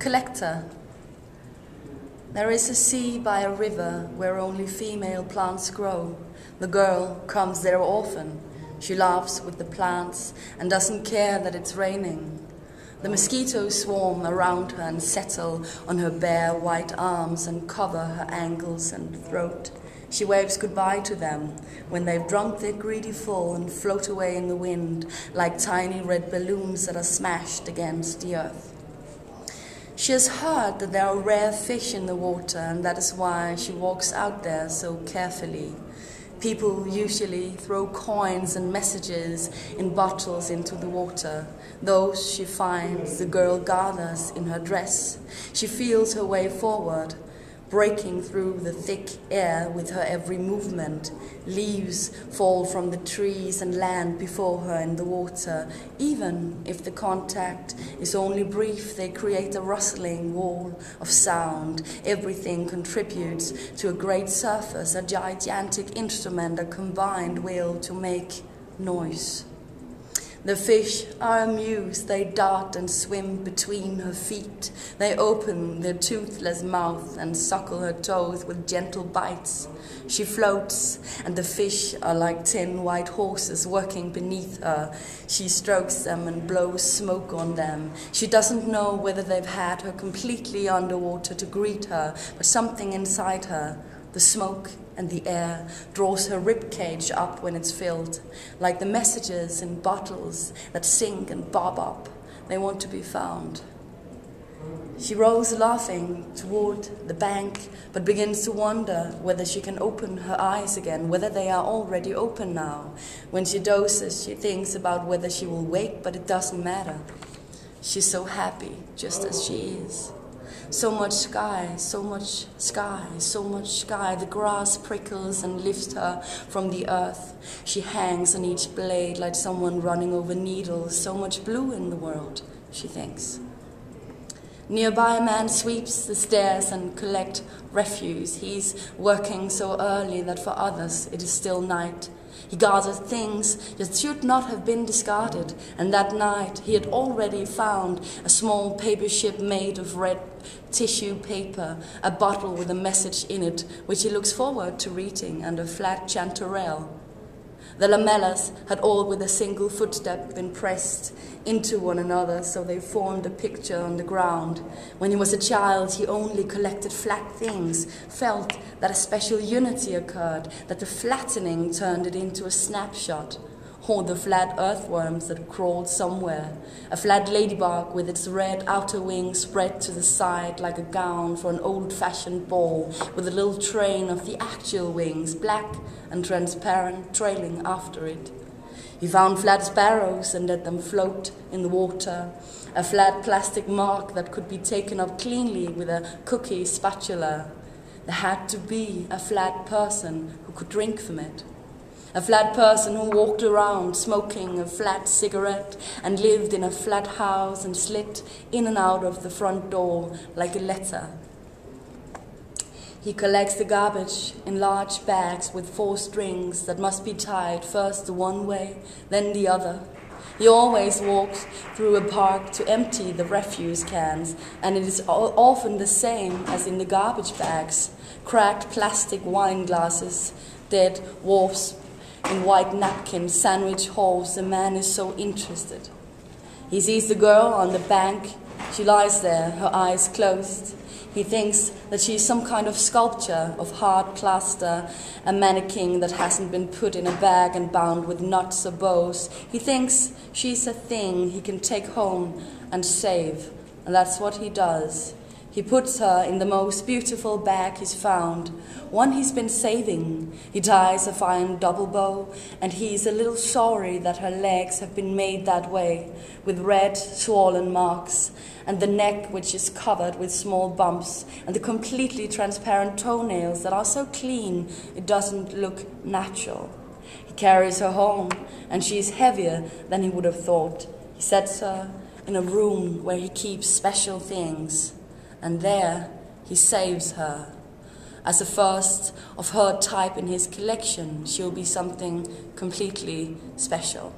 Collector. There is a sea by a river where only female plants grow. The girl comes there often. She laughs with the plants and doesn't care that it's raining. The mosquitoes swarm around her and settle on her bare white arms and cover her ankles and throat. She waves goodbye to them when they've drunk their greedy full and float away in the wind like tiny red balloons that are smashed against the earth. She has heard that there are rare fish in the water, and that is why she walks out there so carefully. People usually throw coins and messages in bottles into the water. Those she finds, the girl gathers in her dress. She feels her way forward, breaking through the thick air with her every movement. Leaves fall from the trees and land before her in the water. Even if the contact is only brief, they create a rustling wall of sound. Everything contributes to a great surface, a gigantic instrument, a combined will to make noise. The fish are amused, they dart and swim between her feet. They open their toothless mouth and suckle her toes with gentle bites. She floats, and the fish are like 10 white horses working beneath her. She strokes them and blows smoke on them. She doesn't know whether they've had her completely underwater to greet her, but something inside her, the smoke and the air, draws her ribcage up when it's filled, like the messages in bottles that sink and bob up. They want to be found. She rows laughing toward the bank, but begins to wonder whether she can open her eyes again, whether they are already open now. When she dozes, she thinks about whether she will wake, but it doesn't matter. She's so happy, just as she is. So much sky, so much sky, so much sky. The grass prickles and lifts her from the earth. She hangs on each blade like someone running over needles. So much blue in the world, she thinks. Nearby, a man sweeps the stairs and collects refuse. He's working so early that for others it is still night. He gathered things that should not have been discarded, and that night he had already found a small paper ship made of red tissue paper, a bottle with a message in it, which he looks forward to reading, and a flat chanterelle. The lamellas had all with a single footstep been pressed into one another, so they formed a picture on the ground. When he was a child, he only collected flat things, felt that a special unity occurred, that the flattening turned it into a snapshot, or the flat earthworms that crawled somewhere, a flat ladybug with its red outer wings spread to the side like a gown for an old-fashioned ball, with a little train of the actual wings, black and transparent, trailing after it. He found flat sparrows and let them float in the water, a flat plastic mark that could be taken up cleanly with a cookie spatula. There had to be a flat person who could drink from it. A flat person who walked around smoking a flat cigarette and lived in a flat house and slipped in and out of the front door like a letter. He collects the garbage in large bags with 4 strings that must be tied first the one way, then the other. He always walks through a park to empty the refuse cans, and it is often the same as in the garbage bags. Cracked plastic wine glasses, dead wasps in white napkins, sandwich holes. The man is so interested. He sees the girl on the bank. She lies there, her eyes closed. He thinks that she is some kind of sculpture of hard plaster, a mannequin that hasn't been put in a bag and bound with knots or bows. He thinks she's a thing he can take home and save, and that's what he does. He puts her in the most beautiful bag he's found, one he's been saving. He ties a fine double bow, and he's a little sorry that her legs have been made that way, with red, swollen marks, and the neck which is covered with small bumps, and the completely transparent toenails that are so clean it doesn't look natural. He carries her home, and she is heavier than he would have thought. He sets her in a room where he keeps special things. And there he saves her. As a first of her type in his collection, she'll be something completely special.